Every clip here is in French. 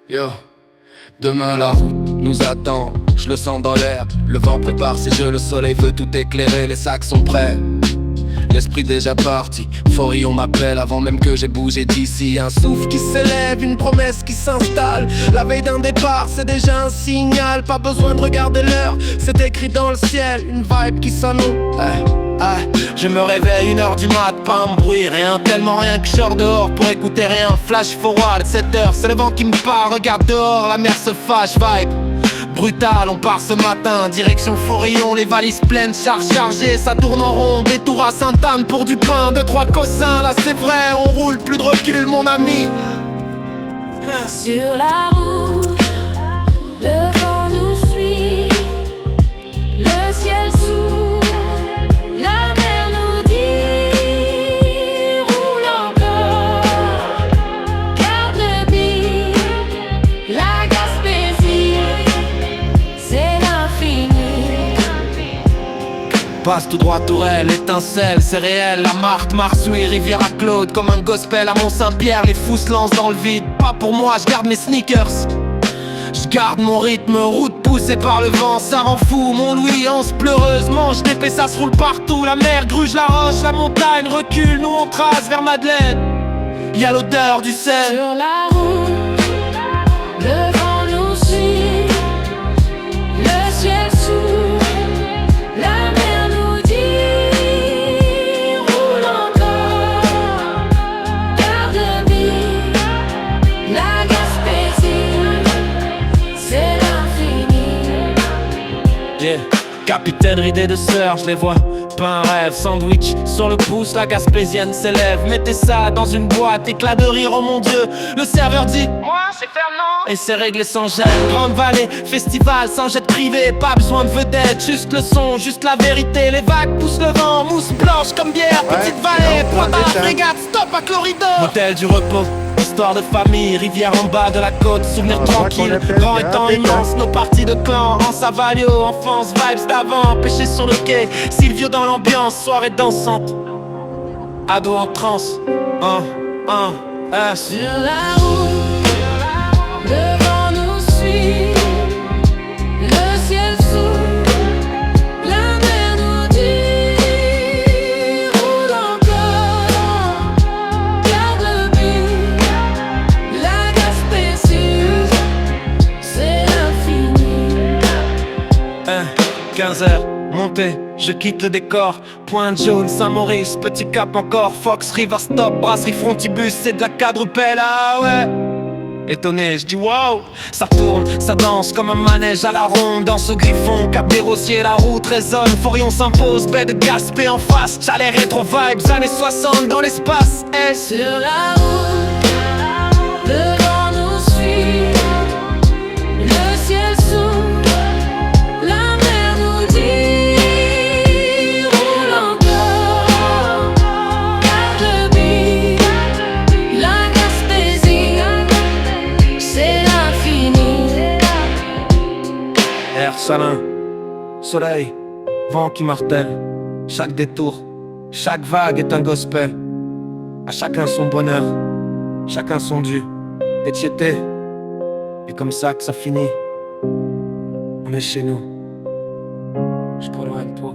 Yo, demain la route nous attend, je le sens dans l'air. Le vent prépare ses jeux, le soleil veut tout éclairer. Les sacs sont prêts, l'esprit déjà parti. Euphorie on m'appelle avant même que j'ai bougé d'ici. Un souffle qui s'élève, une promesse qui s'installe. La veille d'un départ c'est déjà un signal. Pas besoin de regarder l'heure, c'est écrit dans le ciel. Une vibe qui sonne. Je me réveille 1h du mat, pas un bruit, rien, tellement rien que je sors dehors pour écouter rien. Flash forward, 7h, c'est le vent qui me parle. Regarde dehors, la mer se fâche, vibe brutal, on part ce matin, direction Forillon, les valises pleines, chargées, ça tourne en rond, détour à Sainte-Anne pour du pain, 2-3 cossins, là c'est vrai, on roule, plus de recul mon ami. Sur la route, le vent nous suit, le ciel s'ouvre, la mer nous dit, roule encore, garde le beat, la Gaspésie, c'est l'infini. Passe tout droit Tourelle, étincelle, c'est réel. La Marthe, Marsouille, Rivière à Claude. Comme un gospel à Mont-Saint-Pierre, les fous se lancent dans le vide. Pas pour moi, je garde mes sneakers. Je garde mon rythme, route poussée par le vent. Ça rend fou, mon Louis, anse pleureuse. Mange d'épée, ça se roule partout. La mer gruge la roche, la montagne recule. Nous on trace vers Madeleine. Y'a l'odeur du sel. Sur la route, le vent nous suit, le ciel s'ouvre, la mer nous dit, roule encore, garde le beat, la Gaspésie, c'est l'infini. Yeah. Capitaine ridé de sœurs, je les vois, pas un rêve. Sandwich sur le pouce, la gaspésienne s'élève. Mettez ça dans une boîte, éclat de rire, oh mon Dieu. Le serveur dit, moi c'est Fernand. Et c'est réglé sans gêne. Grande vallée, festival sans jet privé. Pas besoin de vedette, juste le son, juste la vérité. Les vagues poussent le vent, mousse blanche comme bière. Petite vallée, pointe à la frégate, stop à Corridor. Motel du repos, histoire de famille, rivière en bas de la côte, souvenir tranquille, grand étang immense, nos parties de clan, en Savalio, enfance, vibes d'avant, pêcher sur le quai, Silvio dans l'ambiance, soirée dansante, ado en transe, Sur la route, le vent nous suit, le ciel s'ouvre, la mer nous dit, roule encore, garde le but, la Gaspésie, c'est l'infini. 15h, montée, je quitte le décor. Pointe jaune, Saint-Maurice, petit cap encore. Fox, River Stop, brasserie Frontibus, c'est de la quadrupelle, ah ouais. Étonné, je dis waouh. Ça tourne, ça danse comme un manège à la ronde. Dans ce griffon, Cap des Rossiers, la route résonne. Forion s'impose, baie de Gaspé en face. Chalet rétro vibes, années 60 dans l'espace. Sur la route, le vent nous suit, le ciel s'ouvre, la mer nous dit, roule encore, garde le beat, la Gaspésie, c'est l'infini. Air salin, soleil, vent qui martèle. Chaque détour, chaque vague est un gospel. À chacun son bonheur, chacun son dû. Étiété, et comme ça que ça finit. On est chez nous. Je crois loin de toi.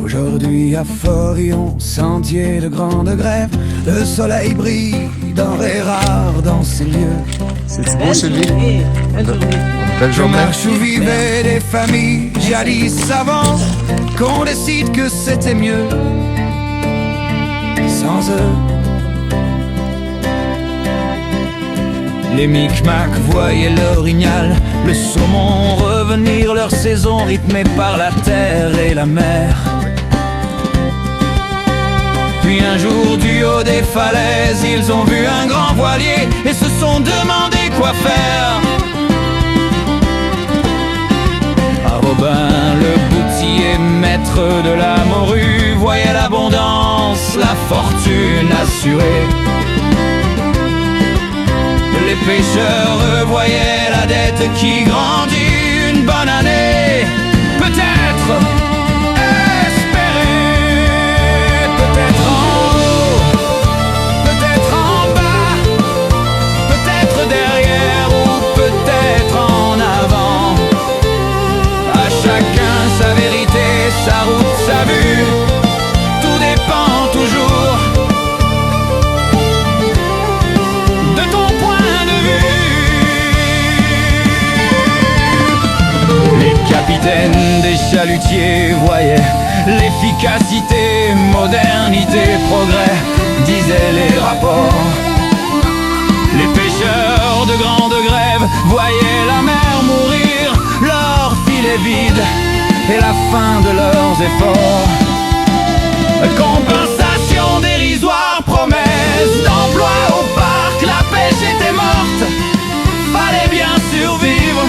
Aujourd'hui à Forillon, sentier de grande grève, le soleil brille, denrées rares dans ces lieux. C'est beau chez lui. Belle Je journée. marche où vivaient des familles jadis avant qu'on décide que c'était mieux sans eux. Les micmacs voyaient l'orignal, le saumon revenir, leur saison rythmée par la terre et la mer. Puis un jour du haut des falaises, ils ont vu un grand voilier et se sont demandé quoi faire. À Robin, le boutier, maître de la morue, voyait l'abondance, la fortune assurée. Les pêcheurs voyaient la dette qui grandit, une bonne année, peut-être espérer, peut-être capitaines, des chalutiers voyaient l'efficacité, modernité, progrès, disaient les rapports. Les pêcheurs de grande grève voyaient la mer mourir, leur filet vide et la fin de leurs efforts. Compensation dérisoire, promesse d'emploi au parc, la pêche était morte, fallait bien survivre.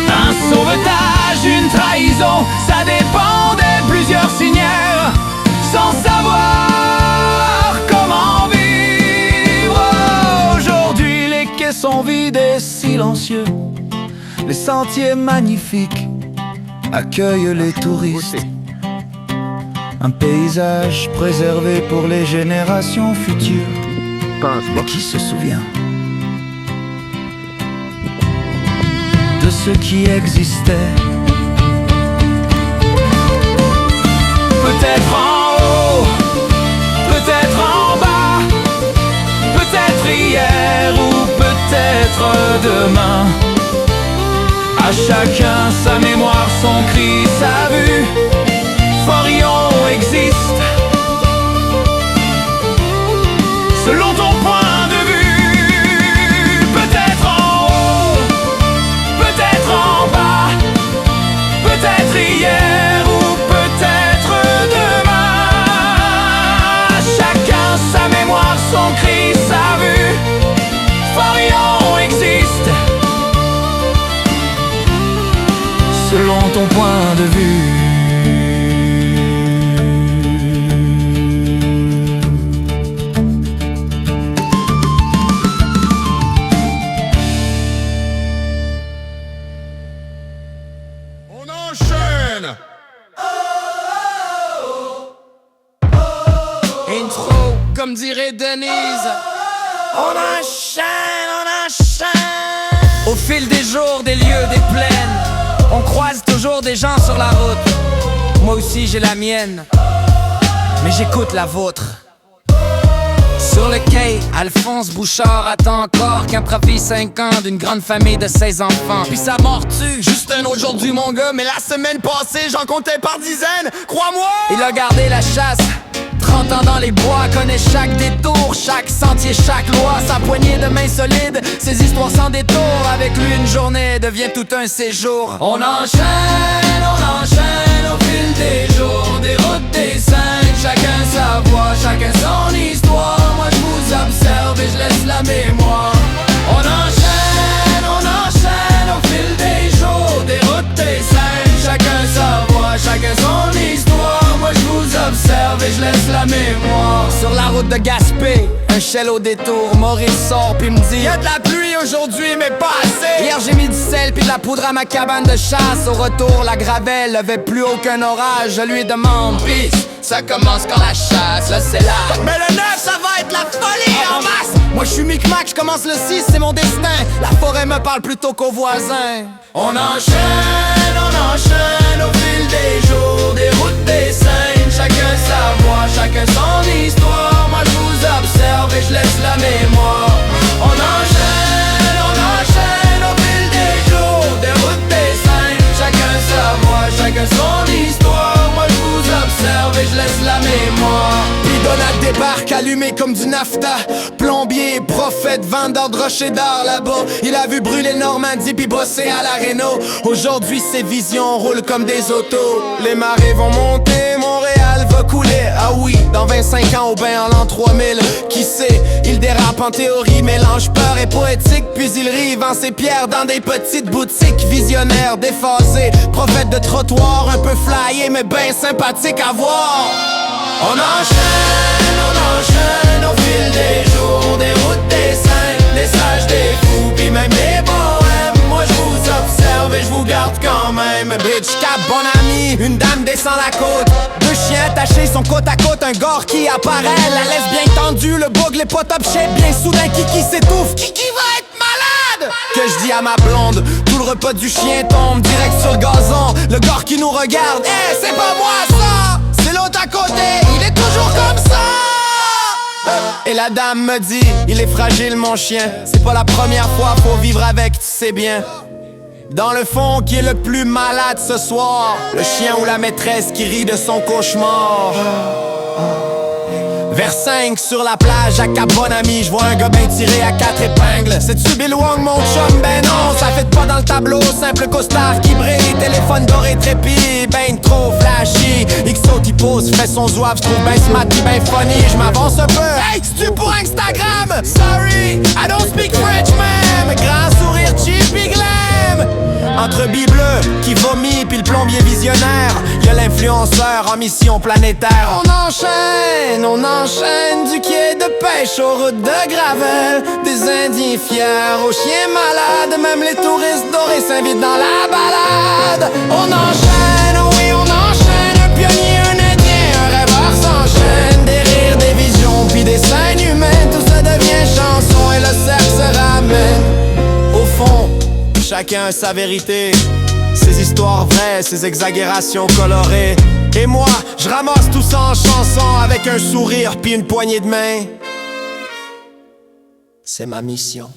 Un sauvetage, une trahison, ça dépendait, plusieurs signèrent sans savoir comment vivre. Aujourd'hui les quais sont vides et silencieux, les sentiers magnifiques accueillent les touristes. Un paysage préservé pour les générations futures. Mais qui se souvient de ce qui existait? Peut-être en haut, peut-être en bas, peut-être hier ou peut-être demain. À chacun sa mémoire, son cri, sa vue. Forillon existe selon ton point de vue. Peut-être en haut, peut-être en bas, peut-être hier ou peut-être demain. Chacun sa mémoire, son cri, sa vue. Forillon existe selon ton point de vue. Intro, comme dirait Denise. On enchaîne, on enchaîne. Au fil des jours, des lieux, des plaines, on croise toujours des gens sur la route. Moi aussi j'ai la mienne, mais j'écoute la vôtre. Sur le quai, Alphonse Bouchard attend encore qu'un profit 5 ans d'une grande famille de 16 enfants. Puis ça mord-tu, juste un autre aujourd'hui mon gars, mais la semaine passée j'en comptais par dizaines, crois-moi. Il a gardé la chasse, 30 ans dans les bois, connaît chaque détour, chaque sentier, chaque loi. Sa poignée de main solide, ses histoires sans détour. Avec lui une journée devient tout un séjour. On enchaîne au fil des jours, des routes, des scènes. Chacun sa voix, chacun son histoire. Moi je vous observe et je laisse la mémoire. On enchaîne au fil des jours, des routes, des scènes. Chacun sa voix, chacun son histoire. Moi je vous observe et je laisse la mémoire. Sur la route de Gaspé, un shell au détour. Maurice sort puis me dit: y'a de la pluie aujourd'hui mais pas assez. Hier j'ai mis du sel puis de la poudre à ma cabane de chasse. Au retour la gravelle levait plus aucun orage. Je lui demande: pis ça commence quand la chasse, là c'est là. Mais le 9 ça va être la folie en masse. Moi je suis micmac, je commence le 6, c'est mon destin. La forêt me parle plutôt qu'aux voisins. On enchaîne au fil des jours, des routes, des scènes. Chacun sa voix, chacun son histoire. Moi je vous observe et je laisse la mémoire. On enchaîne au fil des jours, des routes, des scènes. Chacun sa voix, chacun son histoire. Moi je vous observe et je laisse la mémoire. Bidonnade débarque allumé comme du nafta. Plombier, prophète, vendeur de rocher d'or là-bas. Il a vu brûler Normandie puis bosser à la Réno. Aujourd'hui ses visions roulent comme des autos. Les marées vont monter, Montréal va couler. Ah oui, dans 25 ans au bain en l'an 3000. Qui sait, il dérape en théorie, mélange peur et poétique. Puis il rit, vend ses pierres dans des petites boutiques. Visionnaire, déphasé, prophète de trottoir. Un peu flyé mais ben sympathique à voir. On enchaîne au fil des jours, des routes, des scènes, des sages, des fous, pis même des bohèmes. Moi je vous observe et je vous garde quand même. Bitch cap, bon ami, une dame descend la côte. Deux chiens attachés sont côte à côte, un gore qui apparaît. La laisse bien tendue, le bug, les pas top shape. Bien soudain, Kiki s'étouffe, Kiki va être malade. Que je dis à ma blonde, tout le repas du chien tombe direct sur le gazon. Le gore qui nous regarde, c'est pas moi ça, c'est l'autre à côté, il est toujours comme ça. Et la dame me dit, il est fragile mon chien. C'est pas la première fois, faut vivre avec, tu sais bien. dans le fond, qui est le plus malade ce soir? Le chien ou la maîtresse qui rit de son cauchemar? Vers 5 sur la plage à Cap-Bonami, je vois un gars ben tiré à 4 épingles. C'est-tu Bill Wong, mon chum? Ben non, ça fait pas dans le tableau. Simple costard qui brille, téléphone doré trépied, ben trop flashy. XO qui pose, fait son zouave, j'trouve ben smart pis ben funny. J'm'avance un peu, hey, c'est-tu pour Instagram? Sorry, I don't speak French, man. Grand sourire cheap pis glam. Entre Bible qui vomit pis le plombier visionnaire, y'a l'influenceur en mission planétaire. On enchaîne du quai de pêche aux routes de gravel, des Indiens fiers aux chiens malades, même les touristes dorés s'invitent dans la balade. On enchaîne, oui on enchaîne, un pionnier, un indien, un rêveur s'enchaîne, des rires, des visions puis des scènes humaines, tout ça devient chanson et le cercle se ramène. Au fond, chacun a sa vérité, ses histoires vraies, ses exagérations colorées. Et moi, je ramasse tout ça en chanson avec un sourire puis une poignée de main. C'est ma mission.